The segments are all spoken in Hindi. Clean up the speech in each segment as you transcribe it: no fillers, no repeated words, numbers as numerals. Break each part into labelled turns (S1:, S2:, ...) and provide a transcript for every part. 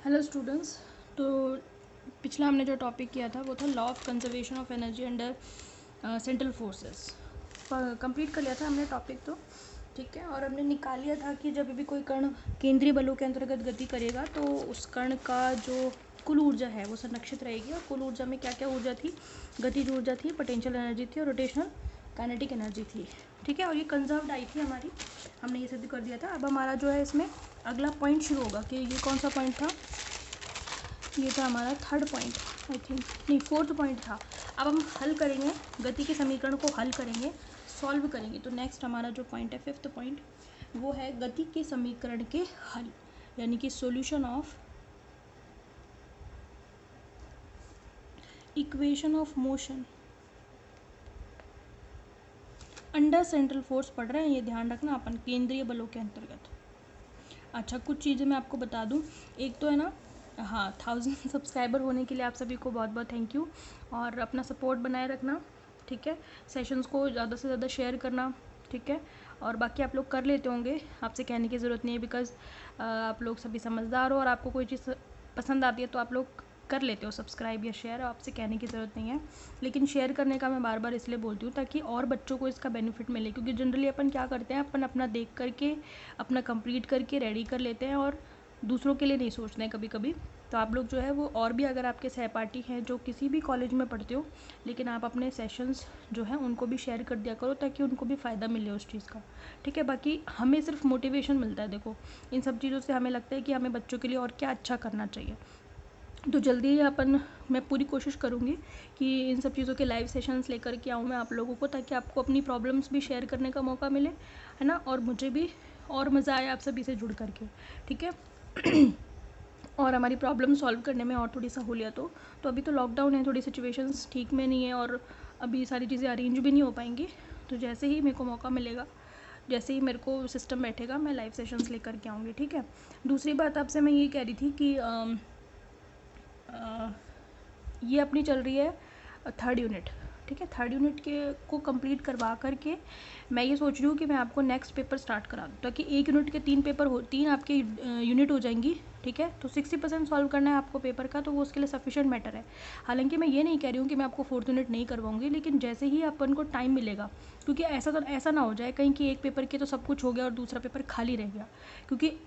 S1: Hello students. तो पिछला हमने जो टॉपिक किया था वो था law of conservation of energy under central forces. Complete कर लिया था हमने टॉपिक तो ठीक है। और हमने निकाल लिया था कि जब भी कोई कण केंद्रीय बलों के अंतर्गत गति करेगा तो उस कण का जो कुल ऊर्जा है वो संरक्षित रहेगी। और कुल ऊर्जा में क्या क्या ऊर्जा थी? गतिज ऊर्जा थी, पोटेंशियल एनर्जी थी और रोटेशनल काइनेटिक एनर्जी थी। ठीक है। और ये कंजर्व्ड आई थी हमारी, हमने ये सिद्ध कर दिया था। अब हमारा जो है इसमें अगला पॉइंट शुरू होगा कि ये कौन सा पॉइंट था? ये था हमारा थर्ड पॉइंट, आई थिंक नहीं फोर्थ पॉइंट था। अब हम हल करेंगे, गति के समीकरण को हल करेंगे, सॉल्व करेंगे। तो नेक्स्ट हमारा जो पॉइंट है, फिफ्थ पॉइंट, वो है गति के समीकरण के हल, यानी कि solution of equation of motion under central force पढ़ रहे हैं, ये ध्यान रखना अपन, केंद्रीय बलों के अंतर्गत। अच्छा, कुछ चीज़ें मैं आपको बता दूं। एक तो है ना, हाँ, 1000 सब्सक्राइबर होने के लिए आप सभी को बहुत बहुत थैंक यू। और अपना सपोर्ट बनाए रखना, ठीक है। सेशंस को ज़्यादा से ज़्यादा शेयर करना, ठीक है। और बाकी आप लोग कर लेते होंगे, आपसे कहने की ज़रूरत नहीं है, बिकॉज़ आप लोग सभी समझदार हो और आपको कोई चीज़ पसंद आती है तो आप लोग कर लेते हो सब्सक्राइब या शेयर, आपसे कहने की ज़रूरत नहीं है। लेकिन शेयर करने का मैं बार बार इसलिए बोलती हूँ ताकि और बच्चों को इसका बेनिफिट मिले, क्योंकि जनरली अपन क्या करते हैं, अपन अपना देख करके अपना कंप्लीट करके रेडी कर लेते हैं और दूसरों के लिए नहीं सोचते हैं कभी कभी। तो आप लोग जो है वो, और भी अगर आपके सहपाठी हैं जो किसी भी कॉलेज में पढ़ते हो, लेकिन आप अपने सेशंस जो है उनको भी शेयर कर दिया करो ताकि उनको भी फ़ायदा मिले उस चीज़ का, ठीक है। बाकी हमें सिर्फ मोटिवेशन मिलता है, देखो इन सब चीज़ों से हमें लगता है कि हमें बच्चों के लिए और क्या अच्छा करना चाहिए। तो जल्दी ही मैं पूरी कोशिश करूँगी कि इन सब चीज़ों के लाइव सेशंस लेकर के आऊँ मैं आप लोगों को, ताकि आपको अपनी प्रॉब्लम्स भी शेयर करने का मौका मिले, है ना, और मुझे भी और मज़ा आया आप सभी से जुड़ करके, ठीक है। और हमारी प्रॉब्लम सॉल्व करने में और थोड़ी सहूलियत हो। तो अभी तो लॉकडाउन है, थोड़ी सिचुएशंस ठीक में नहीं है और अभी सारी चीज़ें अरेंज भी नहीं हो पाएंगी। तो जैसे ही मेरे को मौका मिलेगा, जैसे ही मेरे को सिस्टम बैठेगा, मैं लाइव सेशंस लेकर के आऊँगी, ठीक है। दूसरी बात आपसे मैं ये कह रही थी कि ये अपनी चल रही है थर्ड यूनिट, ठीक है। थर्ड यूनिट के को कंप्लीट करवा करके मैं ये सोच रही हूँ कि मैं आपको नेक्स्ट पेपर स्टार्ट करा दूँ, ताकि एक यूनिट के 3 पेपर हो, 3 आपके यूनिट हो जाएंगी, ठीक है। तो 60% सॉल्व करना है आपको पेपर का, तो वो उसके लिए सफिशिएंट मैटर है। हालांकि मैं ये नहीं कह रही हूँ कि मैं आपको फोर्थ यूनिट नहीं करवाऊंगी, लेकिन जैसे ही अपन को टाइम मिलेगा, क्योंकि ऐसा ना हो जाए कहीं कि एक पेपर के तो सब कुछ हो गया और दूसरा पेपर खाली रह गया। क्योंकि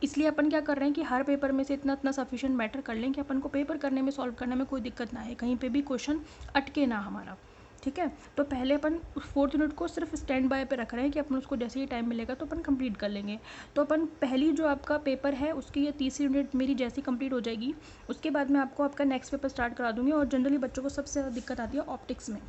S1: इसलिए अपन क्या कर रहे हैं कि हर पेपर में से इतना इतना सफिशिएंट मैटर कर लें कि अपन को पेपर करने में, सॉल्व करने में कोई दिक्कत ना आए, कहीं पे भी क्वेश्चन अटके ना हमारा, ठीक है। तो पहले अपन फोर्थ यूनिट को सिर्फ स्टैंड बाय पे रख रहे हैं कि अपन उसको जैसे ही टाइम मिलेगा तो अपन कंप्लीट कर लेंगे। तो अपन पहली जो आपका पेपर है उसकी ये तीसरी यूनिट मेरी जैसी कंप्लीट हो जाएगी, उसके बाद मैं आपको आपका नेक्स्ट पेपर स्टार्ट करा दूँगी। और जनरली बच्चों को सबसे ज़्यादा दिक्कत आती है ऑप्टिक्स में।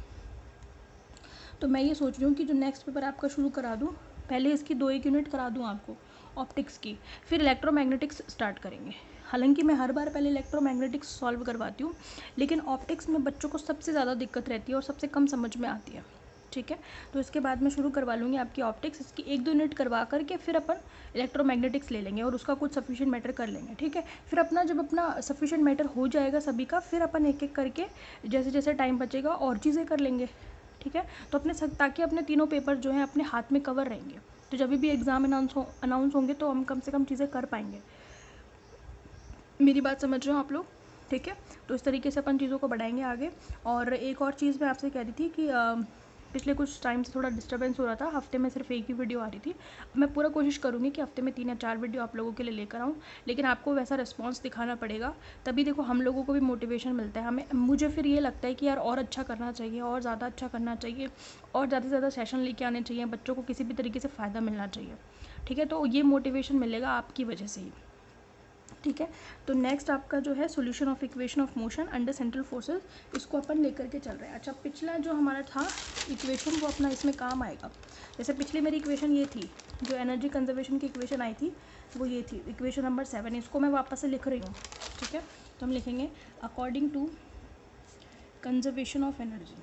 S1: तो मैं ये सोच रही हूँ कि जो नेक्स्ट पेपर आपका शुरू करा दूँ, पहले इसकी 2-1 यूनिट करा दूँ आपको ऑप्टिक्स की, फिर इलेक्ट्रोमैग्नेटिक्स स्टार्ट करेंगे। हालांकि मैं हर बार पहले इलेक्ट्रोमैग्नेटिक्स सॉल्व करवाती हूँ, लेकिन ऑप्टिक्स में बच्चों को सबसे ज़्यादा दिक्कत रहती है और सबसे कम समझ में आती है, ठीक है। तो इसके बाद मैं शुरू करवा लूँगी आपकी ऑप्टिक्स, इसकी 1-2 यूनिट करवा करके फिर अपन इलेक्ट्रोमैग्नेटिक्स ले लेंगे और उसका कुछ सफिशिएंट मैटर कर लेंगे, ठीक है। फिर अपना जब अपना सफिशिएंट मैटर हो जाएगा सभी का, फिर अपन एक एक करके जैसे जैसे टाइम बचेगा और चीज़ें कर लेंगे, ठीक है। तो ताकि अपने तीनों पेपर जो हैं अपने हाथ में कवर रहेंगे, तो जब भी एग्ज़ाम अनाउंस होंगे तो हम कम से कम चीज़ें कर पाएंगे। मेरी बात समझ रहे हो आप लोग, ठीक है। तो इस तरीके से अपन चीज़ों को बढ़ाएंगे आगे। और एक और चीज़ मैं आपसे कह रही थी कि पिछले कुछ टाइम से थोड़ा डिस्टर्बेंस हो रहा था, हफ्ते में सिर्फ एक ही वीडियो आ रही थी। मैं पूरा कोशिश करूँगी कि हफ्ते में 3 या 4 वीडियो आप लोगों के लिए लेकर आऊँ, लेकिन आपको वैसा रिस्पॉन्स दिखाना पड़ेगा, तभी देखो हम लोगों को भी मोटिवेशन मिलता है। मुझे फिर ये लगता है कि यार और अच्छा करना चाहिए, और ज़्यादा अच्छा करना चाहिए, और ज़्यादा से ज़्यादा सेशन लेके आने चाहिए, बच्चों को किसी भी तरीके से फ़ायदा मिलना चाहिए, ठीक है। तो ये मोटिवेशन मिलेगा आपकी वजह से ही, ठीक है। तो नेक्स्ट आपका जो है solution of equation of motion under central forces, इसको अपन लेकर के चल रहे हैं। अच्छा, पिछला जो हमारा था इक्वेशन वो अपना इसमें काम आएगा। जैसे पिछली मेरी इक्वेशन ये थी, जो एनर्जी कंजर्वेशन की इक्वेशन आई थी वो ये थी, इक्वेशन नंबर 7, इसको मैं वापस से लिख रही हूँ, ठीक है। तो हम लिखेंगे according to conservation of energy,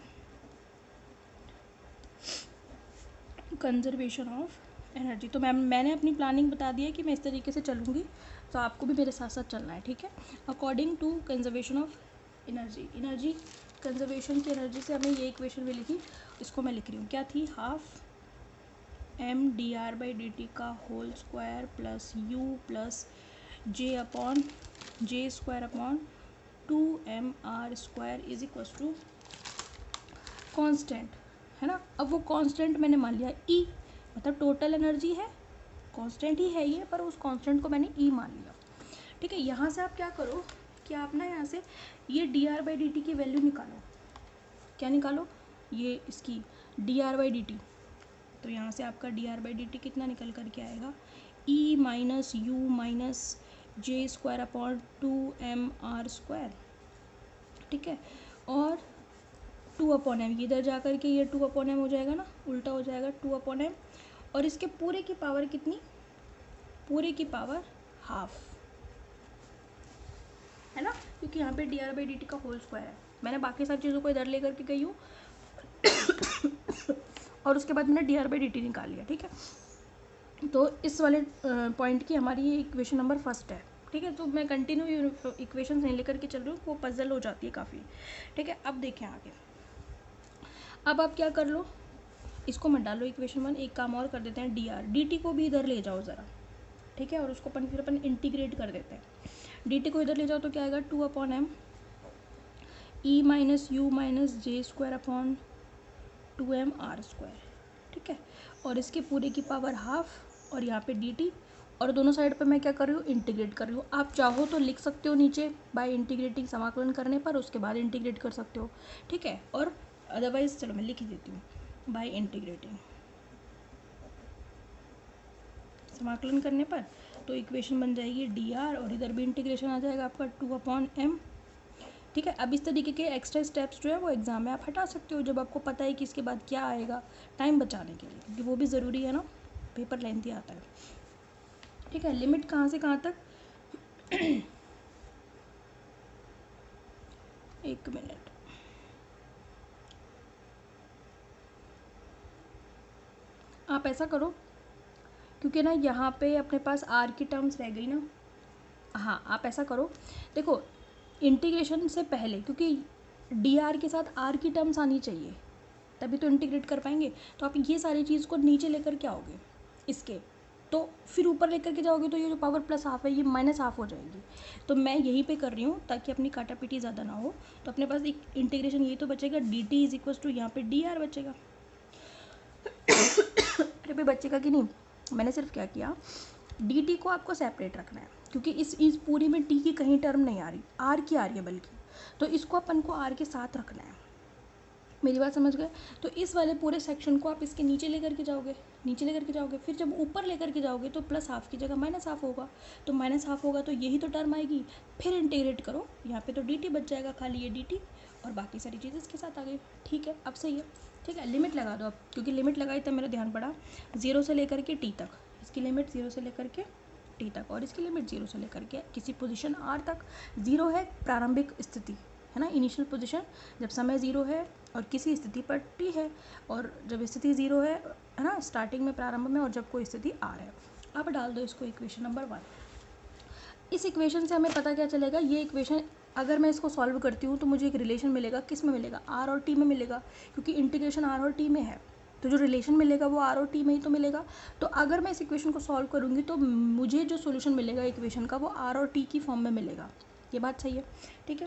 S1: conservation of energy. तो मैंने अपनी प्लानिंग बता दी है कि मैं इस तरीके से चलूँगी, तो आपको भी मेरे साथ साथ चलना है, ठीक है। According to conservation of energy, energy conservation की एनर्जी से हमें ये इक्वेशन मिली थी, इसको मैं लिख रही हूँ, क्या थी, half M D R by D T का whole square plus U plus J upon J square upon 2mr² is equal to constant, है ना। अब वो कॉन्स्टेंट मैंने मान लिया E, मतलब टोटल एनर्जी है, कॉन्स्टेंट ही है ये, पर उस कॉन्स्टेंट को मैंने E मान लिया। ठीक है, यहाँ से आप क्या करो कि आप ना यहाँ से ये dr/dt की वैल्यू निकालो। क्या निकालो? ये इसकी dr/dt। तो यहाँ से आपका dr/dt कितना निकल कर के आएगा? E minus you minus J square upon 2mr²। ठीक है, और 2/m, इधर जा कर के ये 2/m हो जाएगा ना, उल्टा हो जाएगा 2/m, और इसके पूरे की पावर कितनी? पूरे की पावर हाफ, है ना, क्योंकि यहाँ पे dr/dt का होल स्क्वायर है। मैंने बाकी सारी चीज़ों को इधर लेकर के गई हूँ और उसके बाद मैंने dr/dt निकाल लिया। ठीक है, तो इस वाले पॉइंट की हमारी ये इक्वेशन नंबर फर्स्ट है। ठीक है, तो मैं कंटिन्यू इक्वेशन नहीं लेकर के चल रही हूँ, वो पजल हो जाती है काफ़ी। ठीक है, अब देखें आगे। अब आप क्या कर लो, इसको मत डालो इक्वेशन 1, एक काम और कर देते हैं, dr/dt को भी इधर ले जाओ ज़रा। ठीक है, और उसको फिर अपन इंटीग्रेट कर देते हैं। dt को इधर ले जाओ तो क्या आएगा? 2/m E minus you minus J square upon 2mr²। ठीक है, और इसके पूरे की पावर हाफ, और यहाँ पे dt, और दोनों साइड पे मैं क्या कर रही हूँ? इंटीग्रेट कर रही हूँ। आप चाहो तो लिख सकते हो नीचे बाय इंटीग्रेटिंग, समाकलन करने पर, उसके बाद इंटीग्रेट कर सकते हो। ठीक है, और अदरवाइज चलो मैं लिख ही देती हूँ, बाय इंटीग्रेटिंग, समाकलन करने पर तो इक्वेशन बन जाएगी dr, और इधर भी इंटीग्रेशन आ जाएगा आपका 2/m। ठीक है, अब इस तरीके के एक्स्ट्रा स्टेप्स जो है वो एग्जाम में आप हटा सकते हो, जब आपको पता है कि इसके बाद क्या आएगा, टाइम बचाने के लिए, क्योंकि वो भी ज़रूरी है ना, पेपर लेंथी आता है। ठीक है, लिमिट कहाँ से कहाँ तक? एक मिनट, आप ऐसा करो, क्योंकि ना यहाँ पे अपने पास r की टर्म्स रह गई ना। हाँ, आप ऐसा करो, देखो इंटीग्रेशन से पहले, क्योंकि dr के साथ r की टर्म्स आनी चाहिए, तभी तो इंटीग्रेट कर पाएंगे। तो आप ये सारी चीज़ को नीचे लेकर के आओगे इसके, तो फिर ऊपर लेकर के जाओगे तो ये जो पावर प्लस हाफ है ये माइनस हाफ हो जाएगी। तो मैं यहीं पे कर रही हूँ ताकि अपनी काटापीटी ज़्यादा ना हो। तो अपने पास एक इंटीग्रेशन ये तो बचेगा, dt इज इक्वल टू यहाँ पे dr बचेगा। अरे भाई बचेगा कि नहीं? मैंने सिर्फ क्या किया, dt को आपको सेपरेट रखना है, क्योंकि इस पूरी में t की कहीं टर्म नहीं आ रही, r की आ रही है बल्कि, तो इसको अपन को r के साथ रखना है। मेरी बात समझ गए? तो इस वाले पूरे सेक्शन को आप इसके नीचे लेकर के जाओगे, नीचे लेकर के जाओगे, फिर जब ऊपर लेकर के जाओगे तो प्लस हाफ की जगह माइनस हाफ होगा, तो माइनस हाफ होगा तो यही तो टर्म आएगी। फिर इंटीग्रेट करो, यहाँ पे तो dt बच जाएगा, खाली ये dt, और बाकी सारी चीज़ें इसके साथ आ गई। ठीक है, अब सही है। ठीक है, लिमिट लगा दो अब, क्योंकि लिमिट लगाई तब मेरा ध्यान पड़ा 0 से लेकर के t तक, इसकी लिमिट 0 से लेकर के t तक, और इसकी लिमिट 0 से लेकर के किसी पोजीशन r तक। 0 है प्रारंभिक स्थिति, है ना, इनिशियल पोजीशन, जब समय 0 है और किसी स्थिति पर t है, और जब स्थिति 0 है ना, स्टार्टिंग में, प्रारंभ में, और जब कोई स्थिति r है। अब डाल दो इसको इक्वेशन नंबर 1। इस इक्वेशन से हमें पता क्या चलेगा? ये इक्वेशन अगर मैं इसको सॉल्व करती हूँ तो मुझे एक रिलेशन मिलेगा, किस में मिलेगा? r और t में मिलेगा, क्योंकि इंटीग्रेशन r और t में है, तो जो रिलेशन मिलेगा वो r और t में ही तो मिलेगा। तो अगर मैं इस इक्वेशन को सॉल्व करूँगी तो मुझे जो सोल्यूशन मिलेगा इक्वेशन का वो r और t की फॉर्म में मिलेगा। ये बात सही है? ठीक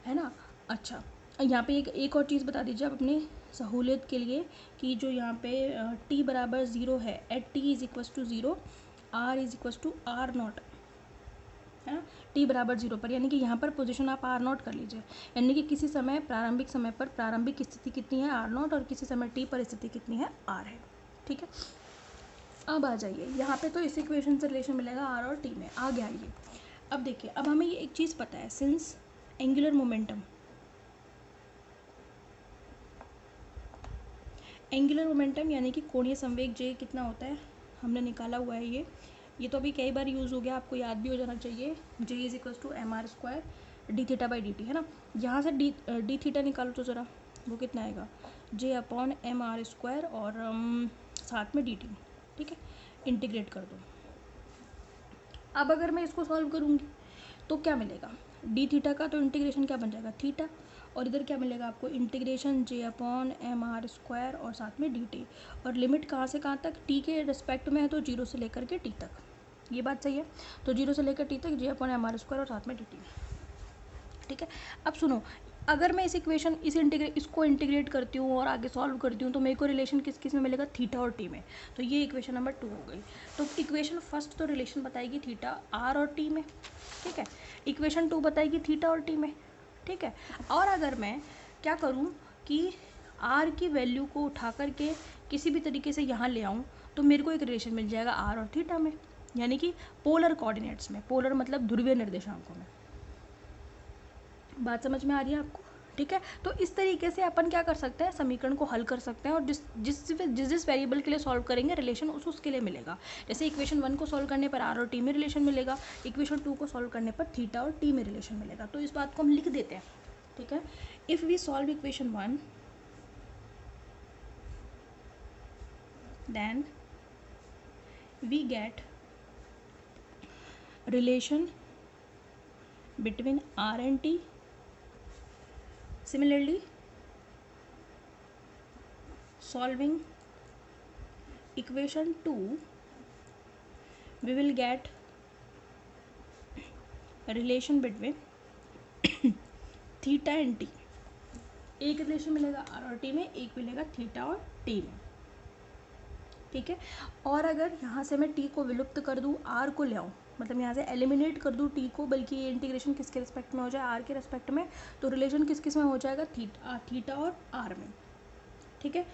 S1: है ना। अच्छा, यहाँ पे एक और चीज़ बता दीजिए आप अपनी सहूलियत के लिए, कि जो यहाँ पे t बराबर 0 है, at t is equal to 0, r is equal to r0, है ना, t बराबर 0 पर, यानी कि यहाँ पर पोजीशन आप r0 कर लीजिए, यानी कि किसी समय, प्रारंभिक समय पर प्रारंभिक स्थिति कितनी है? r0, और किसी समय t पर स्थिति कितनी है? r है। ठीक है, अब आ जाइए यहाँ पे, तो इस इक्वेशन से रिलेशन मिलेगा r और t में। आगे आइए, अब देखिए, अब हमें ये एक चीज़ पता है, since angular momentum, angular momentum यानी कि कोणीय संवेग J कितना होता है, हमने निकाला हुआ है ये तो अभी कई बार यूज़ हो गया, आपको याद भी हो जाना चाहिए। J is equal to mr² D theta by dt, है ना। यहाँ से डी थीटा निकालो तो ज़रा, वो कितना आएगा? J अपॉन mr², और साथ में dt। ठीक है, इंटीग्रेट कर दो। अब अगर मैं इसको सॉल्व करूँगी तो क्या मिलेगा? डी थीटा का तो इंटीग्रेशन क्या बन जाएगा? थीटा, और इधर क्या मिलेगा आपको? इंटीग्रेशन J अपॉन mr², और साथ में dt, और लिमिट कहाँ से कहाँ तक? t के रिस्पेक्ट में है तो 0 से लेकर के t तक। ये बात सही है। तो 0 से लेकर टी तक J upon M R square और साथ में डी टी। ठीक है, अब सुनो, अगर मैं इसको इंटीग्रेट करती हूँ और आगे सॉल्व करती हूँ तो मेरे को रिलेशन किस किस में मिलेगा, थीटा और टी में। तो ये इक्वेशन नंबर 2 हो गई। तो इक्वेशन फर्स्ट तो रिलेशन बताएगी थीटा आर और टी में, ठीक है। इक्वेशन 2 बताएगी थीटा और टी में, ठीक है। और अगर मैं क्या करूँ कि आर की वैल्यू को उठा करके किसी भी तरीके से यहाँ ले आऊँ तो मेरे को एक रिलेशन मिल जाएगा आर और थीटा में, यानी कि पोलर कोऑर्डिनेट्स में। पोलर मतलब ध्रुवीय निर्देशांकों में। बात समझ में आ रही है आपको? ठीक है, तो इस तरीके से अपन क्या कर सकते हैं, समीकरण को हल कर सकते हैं और जिस वेरिएबल के लिए सॉल्व करेंगे रिलेशन उसके लिए मिलेगा। जैसे इक्वेशन 1 को सॉल्व करने पर आर और टी में रिलेशन मिलेगा, इक्वेशन 2 को सॉल्व करने पर थीटा और टी में रिलेशन मिलेगा। तो इस बात को हम लिख देते हैं, ठीक है। If we solve equation 1 then we get relation between R and T. Similarly, solving equation 2 we will get a relation between theta and T. एक रिलेशन मिलेगा R और T में, एक मिलेगा थीटा और T में, ठीक है। और अगर यहाँ से मैं T को विलुप्त कर दूँ, R को ले आऊँ, मतलब यहाँ से एलिमिनेट कर दूँ T को, बल्कि ये इंटीग्रेशन किसके रिस्पेक्ट में हो जाए, R के रिस्पेक्ट में, तो रिलेशन किस किस में हो जाएगा, थीटा और R में, ठीक है।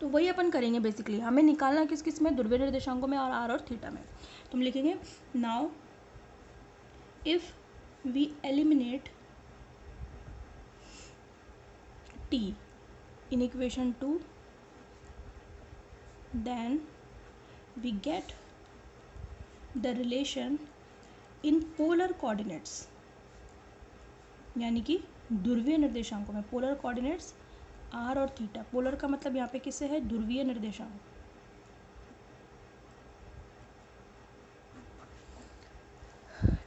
S1: तो वही अपन करेंगे बेसिकली, हमें निकालना किस किस में, ध्रुवीय निर्देशांकों में और R और थीटा में। तो हम लिखेंगे now if we eliminate T in equation 2 then we get the relation in polar coordinates, यानी कि ध्रुवीय निर्देशांकों में, पोलर कोऑर्डिनेट्स आर और थीटा। पोलर का मतलब यहाँ पे किससे है, ध्रुवीय निर्देशांक,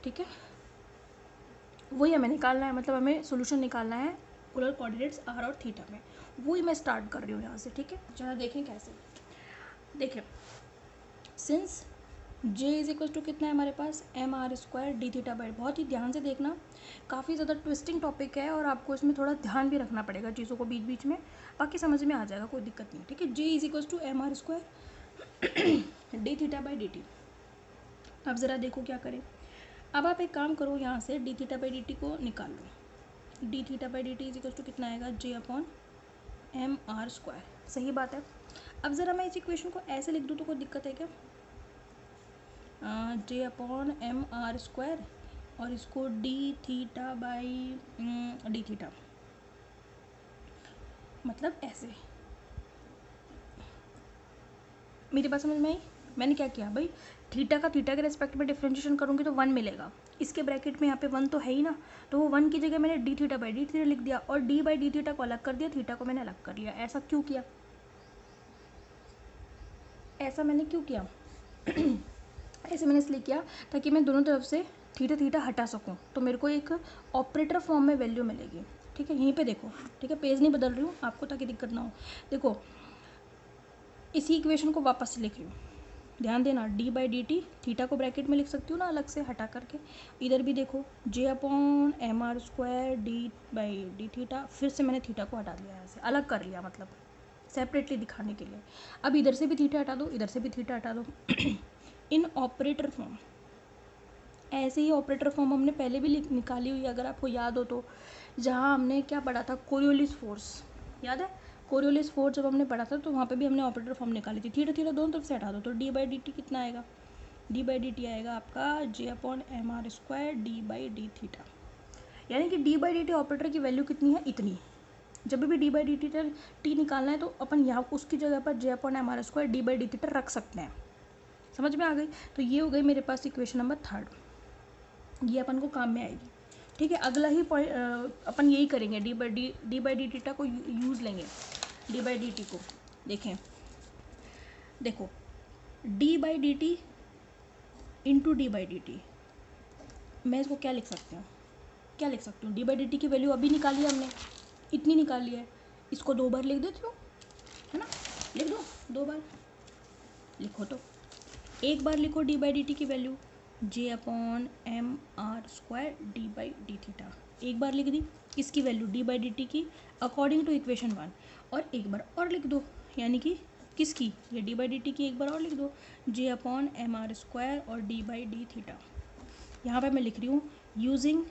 S1: ठीक है। वही हमें निकालना है, मतलब हमें सोल्यूशन निकालना है पोलर कोऑर्डिनेट्स आर और थीटा में। वही मैं स्टार्ट कर रही हूँ यहाँ से, ठीक है। जरा देखें कैसे, देखें since J is equal to कितना है हमारे पास, M R square D theta by. बहुत ही ध्यान से देखना, काफ़ी ज़्यादा ट्विस्टिंग टॉपिक है और आपको इसमें थोड़ा ध्यान भी रखना पड़ेगा चीज़ों को बीच बीच में, बाकी समझ में आ जाएगा, कोई दिक्कत नहीं, ठीक है। J is equal to M R square D theta by D T. अब ज़रा देखो क्या करें। अब आप एक काम करो, यहाँ से D theta by D T को निकाल लो। D theta by D T is equal to कितना आएगा, J upon M R square. सही बात है। अब ज़रा मैं इस इक्वेशन को ऐसे लिख दूँ तो कोई दिक्कत है क्या, J upon M R square और इसको D theta by D theta, मतलब ऐसे। मेरी बात समझ में आई? मैंने क्या किया भाई, थीटा के रेस्पेक्ट में डिफरेंशिएशन करूँगी तो 1 मिलेगा, इसके ब्रैकेट में यहाँ पे 1 तो है ही ना, तो वो 1 की जगह मैंने D theta by D theta लिख दिया और डी बाई डी थीटा को अलग कर दिया, थीटा को मैंने अलग कर लिया। ऐसा क्यों किया, ऐसा मैंने क्यों किया ऐसे मैंने इसलिए किया ताकि मैं दोनों तरफ से थीटा थीटा हटा सकूं, तो मेरे को एक ऑपरेटर फॉर्म में वैल्यू मिलेगी, ठीक है। यहीं पे देखो, ठीक है, पेज नहीं बदल रही हूँ आपको ताकि दिक्कत ना हो। देखो इसी इक्वेशन को वापस से लिख रही हूँ, ध्यान देना, D by D T, theta को ब्रैकेट में लिख सकती हूँ ना अलग से हटा करके। इधर भी देखो J upon M R square D by D theta, फिर से मैंने थीटा को हटा दिया, ऐसे अलग कर लिया, मतलब सेपरेटली दिखाने के लिए। अब इधर से भी थीटा हटा दो, इधर से भी थीटा हटा दो इन ऑपरेटर फॉर्म। ऐसे ही ऑपरेटर फॉर्म हमने पहले भी निकाली हुई है, अगर आपको याद हो तो, जहाँ हमने क्या पढ़ा था, कोरियोलिस फोर्स, याद है? कोरियोलिस फोर्स जब हमने पढ़ा था तो वहाँ पे भी हमने ऑपरेटर फॉर्म निकाली थी। थीटा थीटा दोनों तरफ से हटा दो तो डी बाई डी टी कितना आएगा, डी बाई डी टी आएगा आपका J upon M R square D by D theta, यानी कि D by D T operator की वैल्यू कितनी है, इतनी। जब भी डी बाई डी टी निकालना है तो अपन यहाँ उसकी जगह पर J upon M R square D by D theta रख सकते हैं। समझ में आ गई? तो ये हो गई मेरे पास इक्वेशन नंबर 3, ये अपन को काम में आएगी, ठीक है। अगला ही अपन यही करेंगे, डी बाई डी थीटा को यूज़ लेंगे, डी बाई डी टी को। देखें, देखो D by D T into D by D T, मैं इसको क्या लिख सकती हूँ, क्या लिख सकती हूँ, डी बाई डी टी की वैल्यू अभी निकाली है हमने, इतनी निकाली है, इसको 2 बार लिख देती हूँ, है ना, लिख दो 2 बार, लिखो तो एक बार लिखो डी बाई डी टी की value J upon M R square D by D theta, एक बार लिख दी इसकी value D by D T की अकॉर्डिंग टू इक्वेशन 1, और एक बार और लिख दो, यानी कि किसकी, ये डी बाई डी टी की एक बार और लिख दो J upon M R square और डी बाई डी थीटा। यहाँ पे मैं लिख रही हूँ यूजिंग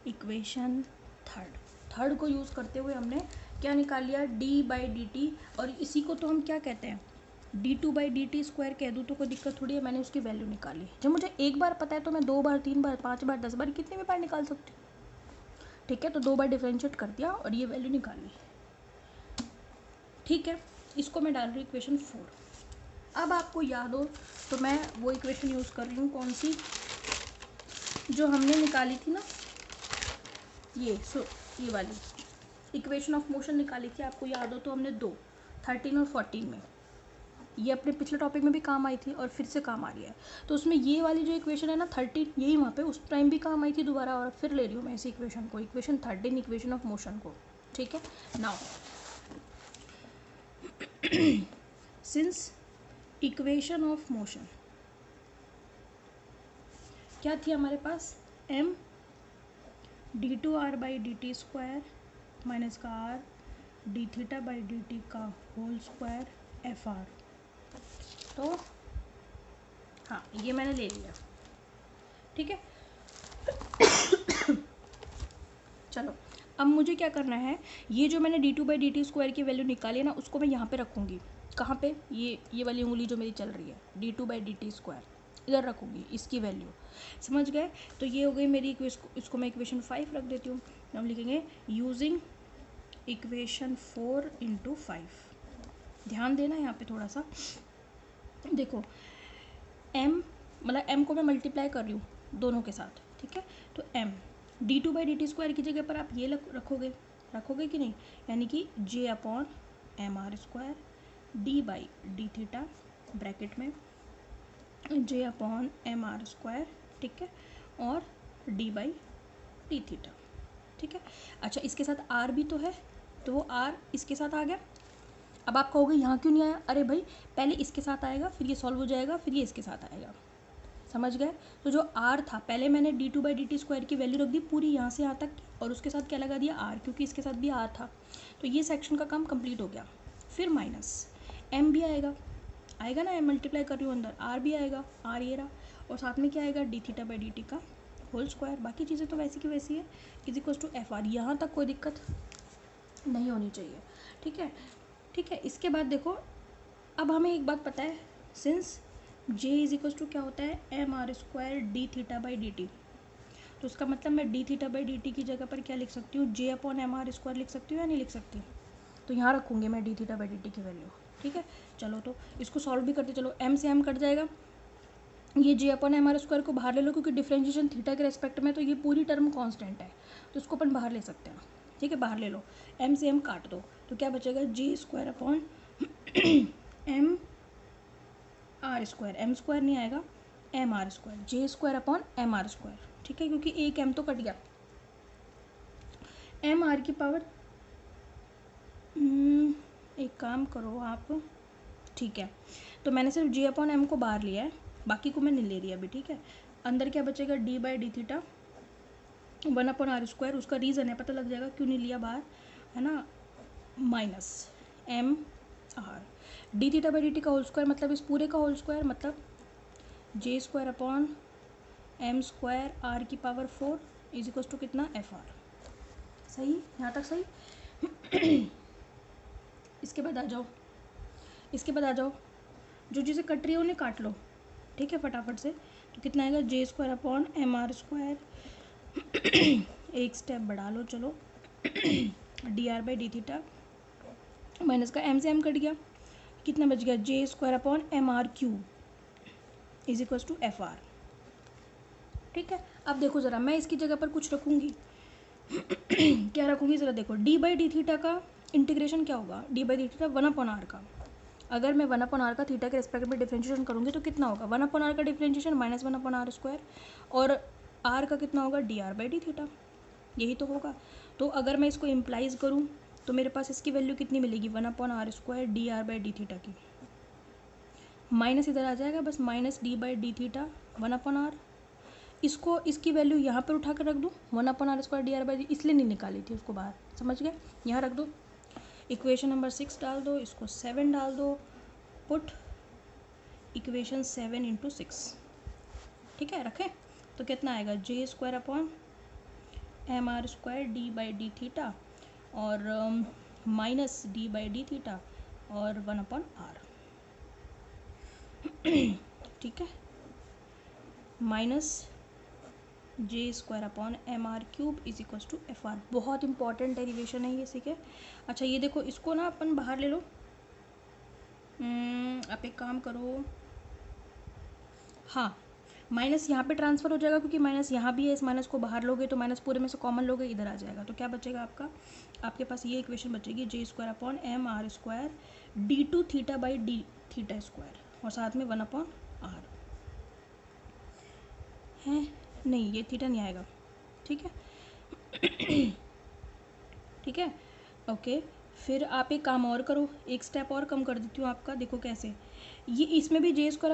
S1: इक्वेशन थर्ड को यूज़ करते हुए हमने क्या निकाल लिया, डी बाई डी टी, और इसी को तो हम क्या कहते हैं, D two by D T square कह दूँ तो कोई दिक्कत थोड़ी है, मैंने उसकी वैल्यू निकाली। जब मुझे एक बार पता है तो मैं 2 बार 3 बार 5 बार 10 बार कितने भी बार निकाल सकती हूँ, ठीक है। तो 2 बार डिफ्रेंशिएट कर दिया और ये वैल्यू निकाल ली, ठीक है। इसको मैं डाल रही हूँ इक्वेशन 4। अब आपको याद हो तो मैं वो इक्वेशन यूज़ कर रही हूँ, कौन सी, जो हमने निकाली थी ना, ये वाली इक्वेशन ऑफ मोशन निकाली थी, आपको याद हो तो हमने 2, 13 और 14 में, ये अपने पिछले टॉपिक में भी काम आई थी और फिर से काम आ रही है। तो उसमें ये वाली जो इक्वेशन है ना 13, यही वहाँ पे उस टाइम भी काम आई थी दोबारा, और फिर ले रही हूँ मैं इस इक्वेशन को, इक्वेशन 13 इक्वेशन ऑफ मोशन को, ठीक है। Now since equation of motion क्या थी हमारे पास, M D two R by D T square minus का R D theta by D T का होल स्क्वायर एफ आर। तो हाँ ये मैंने ले लिया, ठीक है। चलो अब मुझे क्या करना है, ये जो मैंने D two by D T square की वैल्यू निकाली है ना, उसको मैं यहाँ पे रखूँगी, कहाँ पे, ये वाली उंगली जो मेरी चल रही है, D two by D T square इधर रखूँगी, इसकी वैल्यू, समझ गए। तो ये हो गई मेरी इसको मैं इक्वेशन 5 रख देती हूँ। हम लिखेंगे यूजिंग इक्वेशन 4 इंटू 5। ध्यान देना यहाँ पे थोड़ा सा, देखो m मतलब m को मैं मल्टीप्लाई कर रही हूँ दोनों के साथ, ठीक है। तो m D two by D T square की जगह पर आप ये रखोगे कि नहीं, यानी कि j upon M R square D by D theta bracket में j upon M R square, ठीक है, और डी बाई डी थीटा, ठीक है। अच्छा इसके साथ r भी तो है, तो वो r इसके साथ आ गया। अब आप कहोगे यहाँ क्यों नहीं आया, अरे भाई पहले इसके साथ आएगा फिर ये सॉल्व हो जाएगा फिर ये इसके साथ आएगा, समझ गए। तो जो r था पहले मैंने D two by D T square की वैल्यू रख दी पूरी यहाँ से यहाँ तक, और उसके साथ क्या लगा दिया r, क्योंकि इसके साथ भी r था। तो ये सेक्शन का काम कंप्लीट हो गया। फिर माइनस m भी आएगा ना, m मल्टीप्लाई कर रही हूँ अंदर, r भी आएगा, r ये रहा, और साथ में क्या आएगा D theta by D T का होल स्क्वायर। बाकी चीज़ें तो वैसी की वैसी है, is equal to F R. यहाँ तक कोई दिक्कत नहीं होनी चाहिए, ठीक है, ठीक है। इसके बाद देखो अब हमें एक बात पता है, since j is equal to क्या होता है, M R square D theta by D T, तो उसका मतलब मैं D theta by D T की जगह पर क्या लिख सकती हूँ, j upon M R square लिख सकती हूँ या नहीं लिख सकती, तो यहाँ रखूँगी मैं D theta by D T की वैल्यू, ठीक है। चलो तो इसको सॉल्व भी करते चलो, m से m कट जाएगा, ये j upon M R square को बाहर ले लो, क्योंकि डिफ्रेंशिएशन थीटा के रेस्पेक्ट में तो ये पूरी टर्म कांस्टेंट है, तो इसको अपन बाहर ले सकते हैं, ठीक है, बाहर ले लो, m से m काट दो, तो क्या बचेगा, j square upon M R square, M square नहीं आएगा, M R square, J square upon M R square, ठीक है, क्योंकि एक m तो कट गया, एम आर की पावर, एक काम करो आप, ठीक है, तो मैंने सिर्फ j अपॉन एम को बाहर लिया है, बाकी को मैं नहीं ले रही अभी, ठीक है। अंदर क्या बचेगा, D by D theta 1 upon R square, उसका रीज़न है पता लग जाएगा क्यों नहीं लिया बाहर, है ना, minus M R D theta by D T का होल स्क्वायर, मतलब इस पूरे का होल स्क्वायर, मतलब J square upon M square R की पावर 4 इज इक्वल टू कितना, एफ आर। सही, यहाँ तक सही। इसके बाद आ जाओ, जो चीज़ें कट रही है उन्हें काट लो, ठीक है, फटाफट से। तो कितना आएगा, J square upon M R square, एक स्टेप बढ़ा लो, चलो, D R by D theta minus का एम से एम कट गया, कितना बच गया, J square upon M R cube is equal to F R, ठीक है। अब देखो ज़रा, मैं इसकी जगह पर कुछ रखूँगी। क्या रखूँगी ज़रा देखो, डी बाई डी थीटा का इंटीग्रेशन क्या होगा, D by D theta 1 upon R का, अगर मैं 1 अपॉन आर का थीटा के रिस्पेक्ट में डिफ्रेंशिएशन करूँगी तो कितना होगा, 1 अपॉन आर का differentiation minus 1 upon R square, और आर का कितना होगा, D R by D theta, यही तो होगा। तो अगर मैं इसको इम्प्लाइज करूँ तो मेरे पास इसकी वैल्यू कितनी मिलेगी, 1 upon R square D R by D theta की, माइनस इधर आ जाएगा, बस minus D by D theta 1/r। इसको इसकी वैल्यू यहाँ पर उठा कर रख दूँ, 1/r² D R by D, इसलिए नहीं निकाली थी उसको बाहर, समझ गए। यहाँ रख दो, इक्वेशन नंबर 6 डाल दो, इसको 7 डाल दो, पुट इक्वेशन 7 × 6, ठीक है, रखें। तो कितना आएगा, J² D by D theta और minus D by D theta और 1/r, ठीक है, minus J² is equal to FR। बहुत इंपॉर्टेंट डेरिवेशन है ये, ठीक है। अच्छा ये देखो, इसको ना अपन बाहर ले लो। आप एक काम करो, हाँ माइनस यहाँ पे ट्रांसफ़र हो जाएगा क्योंकि माइनस यहाँ भी है, इस माइनस को बाहर लोगे तो माइनस पूरे में से कॉमन लोगे, इधर आ जाएगा। तो क्या बचेगा आपका, आपके पास ये इक्वेशन बचेगी, J² d2 theta by D theta square और साथ में 1/r है, नहीं ये थीटा नहीं आएगा, ठीक है। ठीक है, ओके। फिर आप एक काम और करो, एक स्टेप और कम कर देती हूँ आपका, देखो कैसे, ये इसमें भी J²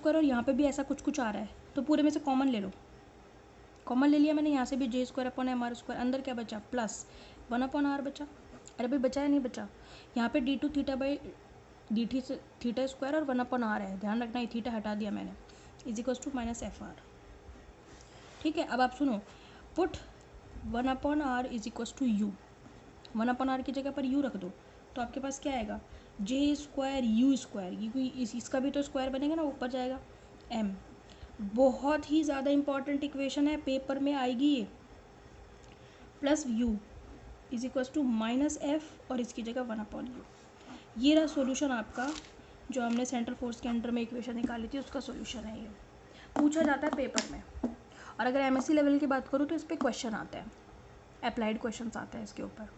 S1: और यहाँ पे भी ऐसा कुछ कुछ आ रहा है, तो पूरे में से कॉमन ले लो। कॉमन ले लिया मैंने, यहाँ से भी J² अंदर क्या बचा, प्लस 1/r बचा। अरे भाई बचा है नहीं बचा, यहाँ पे d2 theta by D theta square और 1/r है, ध्यान रखना, ये थीटा हटा दिया मैंने, इज इक्वल टू -FR, ठीक है। अब आप सुनो, put 1/r is equal to u, 1/r की जगह पर u रख दो, तो आपके पास क्या आएगा, J²U², ये कोई इसका भी तो स्क्वायर बनेगा ना, ऊपर जाएगा m। बहुत ही ज़्यादा इंपॉर्टेंट इक्वेशन है, पेपर में आएगी ये, plus u is equal to -f और इसकी जगह 1/u। ये रहा सॉल्यूशन आपका, जो हमने सेंट्रल फोर्स के अंडर में इक्वेशन निकाली थी, उसका सॉल्यूशन है ये, पूछा जाता है पेपर में। और अगर एमएससी लेवल की बात करूँ तो इस पर क्वेश्चन आता है, अप्लाइड क्वेश्चंस आते हैं इसके ऊपर,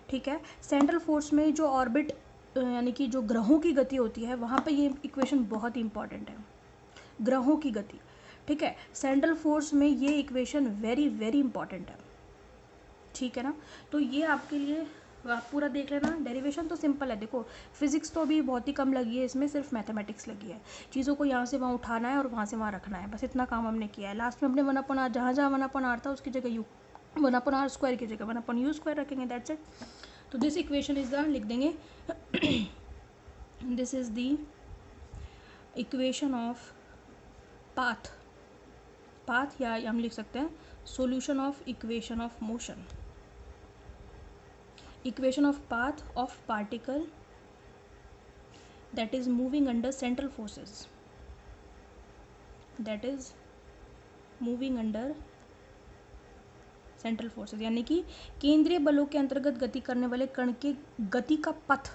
S1: ठीक है। सेंट्रल फोर्स में जो ऑर्बिट यानी कि जो ग्रहों की गति होती है, वहाँ पे ये इक्वेशन बहुत ही इंपॉर्टेंट है, ग्रहों की गति, ठीक है। सेंट्रल फोर्स में ये इक्वेशन वेरी वेरी इंपॉर्टेंट है, ठीक है ना। तो ये आपके लिए आप पूरा देख लेना। डेरिवेशन तो सिंपल है, देखो फिजिक्स तो अभी बहुत ही कम लगी है, इसमें सिर्फ मैथमेटिक्स लगी है, चीज़ों को यहाँ से वहाँ उठाना है और वहाँ से वहाँ रखना है, बस इतना काम हमने किया है। लास्ट में हमने 1/r, जहाँ जहाँ 1/r था उसकी जगह 1/r² की जगह 1/u² रखेंगे, दैट्स इट। तो दिस इक्वेशन इज द, लिख देंगे this is the equation of path, या हम लिख सकते हैं solution of equation of motion, equation of path of particle that is moving under central forces, that is moving under central forces, यानी कि केंद्रीय बलों के अंतर्गत गति करने वाले कण के गति का पथ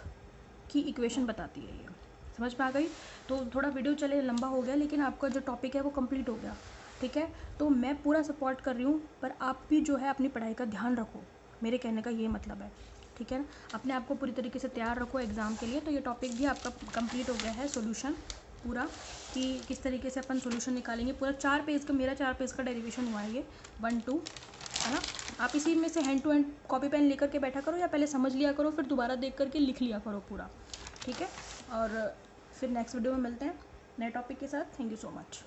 S1: की इक्वेशन बताती है। ये समझ में आ गई। तो थोड़ा वीडियो चले लंबा हो गया, लेकिन आपका जो टॉपिक है वो कंप्लीट हो गया, ठीक है। तो मैं पूरा सपोर्ट कर रही हूँ, पर आप भी जो है अपनी पढ़ाई का ध्यान रखो, मेरे कहने का ये मतलब है, ठीक है ना। अपने आप को पूरी तरीके से तैयार रखो एग्ज़ाम के लिए। तो ये टॉपिक भी आपका कंप्लीट हो गया है, सॉल्यूशन पूरा, कि किस तरीके से अपन सॉल्यूशन निकालेंगे। पूरा 4 पेज का, मेरा 4 पेज का डेरिवेशन हुआ है ये, 1 2, है ना। आप इसी में से hand to hand copy pen लेकर के बैठा करो, या पहले समझ लिया करो, फिर दोबारा देख करके लिख लिया करो पूरा, ठीक है। और फिर नेक्स्ट वीडियो में मिलते हैं नए टॉपिक के साथ। Thank you so much.